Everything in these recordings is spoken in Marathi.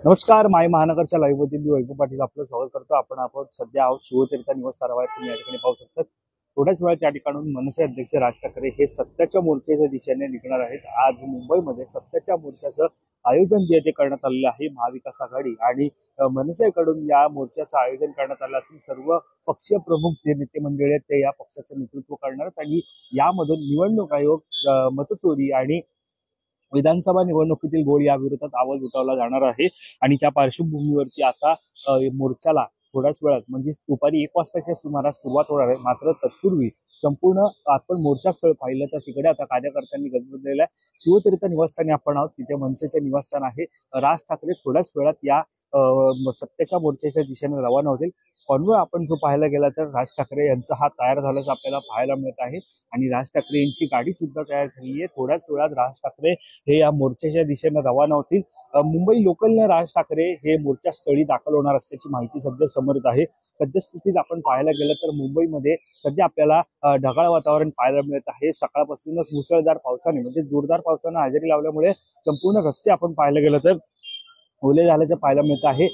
नमस्कार, माय महानगरच्या लाईव्ह मध्ये मी वैभव पाटील आपलं स्वागत करतो। आपण सध्या आहोत शिवतीर्थ निवासस्थानावर। तुम्ही या ठिकाणी पाहू शकता थोड्याच वेळात या ठिकाणून मनसे अध्यक्ष राज ठाकरे हे सत्याच्या मोर्चाच्या दिशेने निघणार आहेत। आज मुंबईमध्ये सत्याच्या मोर्चाचं आयोजन जे ते करण्यात आलेलं आहे। महाविकास आघाडी आणि मनसेकडून या मोर्चाचं आयोजन करण्यात आलं असून सर्व पक्षीय प्रमुख जे नेते मंडळी आहेत ते या पक्षाचं नेतृत्व करणार आहेत आणि यामधून निवडणूक आयोग मतचोरी आणि विधानसभा निवडणुकीतील गोळ या विरोधात आवाज उठवला जाणार आहे। आणि त्या पार्श्वभूमीवरती आता मोर्चाला थोड्याच वेळात म्हणजे दुपारी 1 वाजताच्या सुमारास सुरुवात होणार आहे। मात्र तत्पूर्वी संपूर्ण आपण मोर्चा स्थळ पाहिलं तर तिकडे आता कार्यकर्त्यांनी गजबजलेलं आहे। शिवतीर्थ निवासस्थानी आपण आहोत, तिथे मनसेचे निवासस्थान आहे। राज ठाकरे थोड्याच वेळात या सत्याच्या मोर्चाच्या दिशेने रवाना होतील। कॉन्वॉय आपण जो पाहायला गेला तर राज ठाकरे यांचा हा तयार झाल्याचं आपल्याला पाहायला मिळत आहे आणि राज ठाकरे यांची गाडी सुद्धा तयार झाली आहे। थोड्याच वेळात राज ठाकरे हे या मोर्चाच्या दिशेने रवाना होतील। मुंबई लोकलने राज ठाकरे हे मोर्चा स्थळी दाखल होणार असल्याची माहिती सध्या समोर येत आहे। सद्यस्थितीत आपण पाहायला गेलं तर मुंबईमध्ये सध्या आपल्याला ढगाळ वातावरण पाहायला मिळत आहे। सकाळपासूनच मुसळधार पावसाने म्हणजे जोरदार पावसाने हजेरी लावल्यामुळे संपूर्ण रस्ते आपण पाहायला गेलं तर ओले झाल्याचं पाहायला मिळत आहे।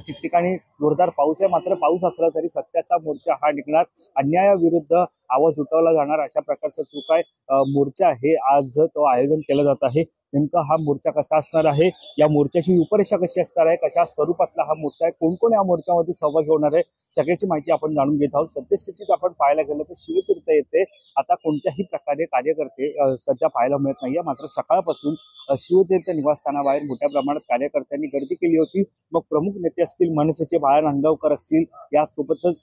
ठिकठिकाणी जोरदार पाऊस आहे, मात्र पाऊस असला तरी सत्याचा मोर्चा हा निघणार। अन्यायाविरुद्ध आवाज उठवला जाणार अशा प्रकारचा जो काय मोर्चा आहे आज तो आयोजन केलं जात आहे। नेमका हा मोर्चा कसा असणार आहे, या मोर्चाची रूपरेषा कशी असणार आहे, कशा स्वरूपातला हा मोर्चा आहे, कोण कोण या मोर्चामध्ये सहभागी होणार आहे, सगळ्याची माहिती आपण जाणून घेत आहोत। सद्यस्थितीत आपण पाहायला गेलं तर शिवतीर्थ येथे आता कोणत्याही प्रकारे कार्यकर्ते सध्या पाहायला मिळत नाहीये। मात्र सकाळपासून शिवतीर्थ निवासस्थानाबाहेर मोठ्या प्रमाणात कार्यकर्त्यांनी गर्दी केली होती। मग प्रमुख नेते असतील, मनसेचे बाळा नांदगावकर असतील, यासोबतच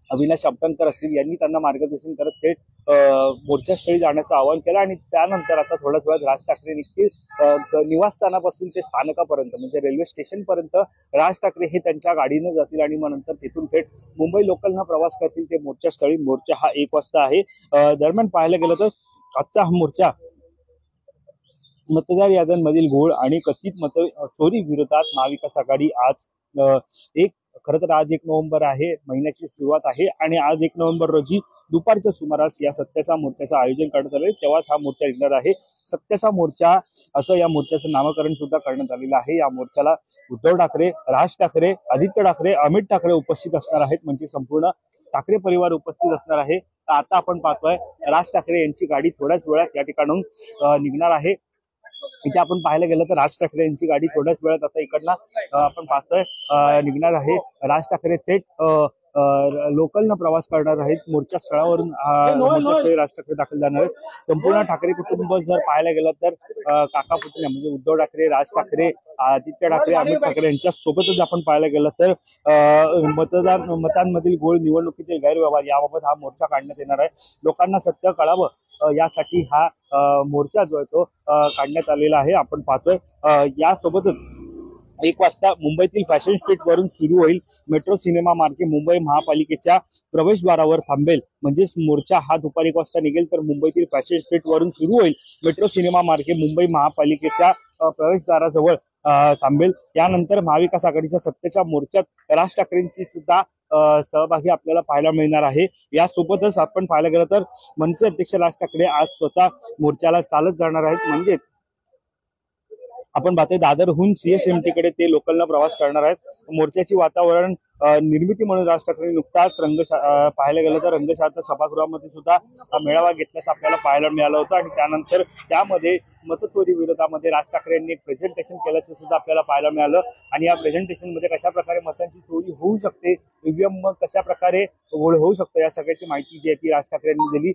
अविनाश अब्दांकर असतील, यांनी त्यांना मार्गदर्शन करत थेट मोर्चास्थळी जाण्याचं आवाहन केलं। आणि त्यानंतर आता थोड्याच वेळात राज ठाकरे निघतील। निवासस्थानापासून ते स्थानकापर्यंत म्हणजे रेल्वे स्टेशन पर्यंत राज ठाकरे हे त्यांच्या गाडीनं जातील आणि मग नंतर तिथून थेट मुंबई लोकलनं प्रवास करतील ते मोर्चास्थळी। मोर्चा हा 1 वाजता आहे। दरम्यान पाहायला गेलं तर आजचा हा मोर्चा मतदार याद्यांमधील घोळ आणि कथित मत चोरी विरोधात महाविकास आघाडी आज खरं तर आज 1 नोव्हेंबर आहे, महिन्याची सुरुवात आहे आणि आज 1 नोव्हेंबर रोजी दुपारच्या सुमारास या सत्याच्या मोर्चाचं आयोजन करण्यात आलं। तेव्हाच हा मोर्चा निघणार आहे। सत्याचा मोर्चा असं या मोर्चाचं नामकरण सुद्धा करण्यात आलेलं आहे। या मोर्चाला उद्धव ठाकरे, राज ठाकरे, आदित्य ठाकरे, अमित ठाकरे उपस्थित असणार आहेत, म्हणजे संपूर्ण ठाकरे परिवार उपस्थित असणार आहे। आता आपण पाहतोय राज ठाकरे यांची गाडी थोड्याच वेळात या ठिकाणून निघणार आहे। इथे आपण पाहायला गेलं तर राज ठाकरे यांची गाडी थोड्याच वेळात आता इकडनं आपण पाहतोय निघणार आहे। राज ठाकरे थेट लोकलनं प्रवास करणार आहेत। मोर्चा स्थळावरून मोर्चास्थळी राज ठाकरे दाखल जाणार आहेत। संपूर्ण ठाकरे कुटुंब जर पाहायला गेलं तर काका पुतण्या म्हणजे उद्धव ठाकरे, राज ठाकरे, आदित्य ठाकरे, अमित ठाकरे यांच्या सोबतच आपण पाहायला गेलं तर मतांमधील गोळ, निवडणुकीतील गैरव्यवहार याबाबत हा मोर्चा काढण्यात येणार आहे। लोकांना सत्य कळावं यासाठी हा मोर्चा जो आहे तो काढण्यात आलेला आहे। आपण पाहतोय यासोबतच 1 वाजता मुंबईतील फॅशन स्ट्रीट वरून सुरू होईल मेट्रो सिनेमा मार्गे मुंबई महापालिकेच्या प्रवेशद्वारावर थांबेल। म्हणजेच मोर्चा हा दुपारी 1 वाजता निघेल तर मुंबईतील फॅशन स्ट्रीट वरून सुरू होईल मेट्रो सिनेमा मार्गे मुंबई महापालिकेच्या प्रवेशद्वाराजवळ थांबेल। यानंतर महाविकास आघाडीच्या सत्तेच्या मोर्चात राज ठाकरेंची सुद्धा सहभागी आपल्याला पाहायला मिळणार आहे। यासोबतच आपण पाहायला गेलं तर मनसे अध्यक्ष राज ठाकरे आज स्वतः मोर्चाला चालत जाणार आहेत। म्हणजे आपण पाहतोय दादरहून CSMT कडे ते लोकलनं प्रवास करणार आहेत। मोर्चाची वातावरण निर्मिती म्हणून राज ठाकरे नुकताच पाहायला गेलं तर रंगशास्त्र सभागृहामध्ये सुद्धा मेळावा घेतल्याचं आपल्याला पाहायला मिळालं होतं आणि त्यानंतर त्यामध्ये मतचोरी विरोधामध्ये राज ठाकरे यांनी प्रेझेंटेशन केल्याचं सुद्धा आपल्याला पाहायला मिळालं। आणि या प्रेझेंटेशनमध्ये कशा प्रकारे मतांची चोरी होऊ शकते, ईव्हीएम मग कशा प्रकारे गोळ होऊ शकतो या सगळ्याची माहिती जी आहे ती राज ठाकरे यांनी दिली।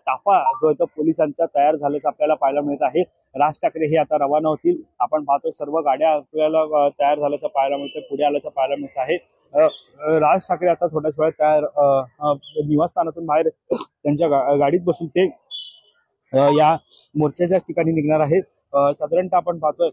ताफा जो आहे तो पोलिसांचा तयार झाल्याचं आपल्याला पाहायला मिळत आहे। राज ठाकरे हे आता रवाना होतील। आपण पाहतोय सर्व गाड्या आपल्याला तयार झाल्याचं पाहायला मिळतं, पुढे आल्याचं पाहायला मिळत आहे। राज ठाकरे आता थोड्याच वेळात तयार निवासस्थानातून बाहेर त्यांच्या गाडीत बसून ते या मोर्चाच्याच ठिकाणी निघणार आहेत। साधारणतः आपण पाहतोय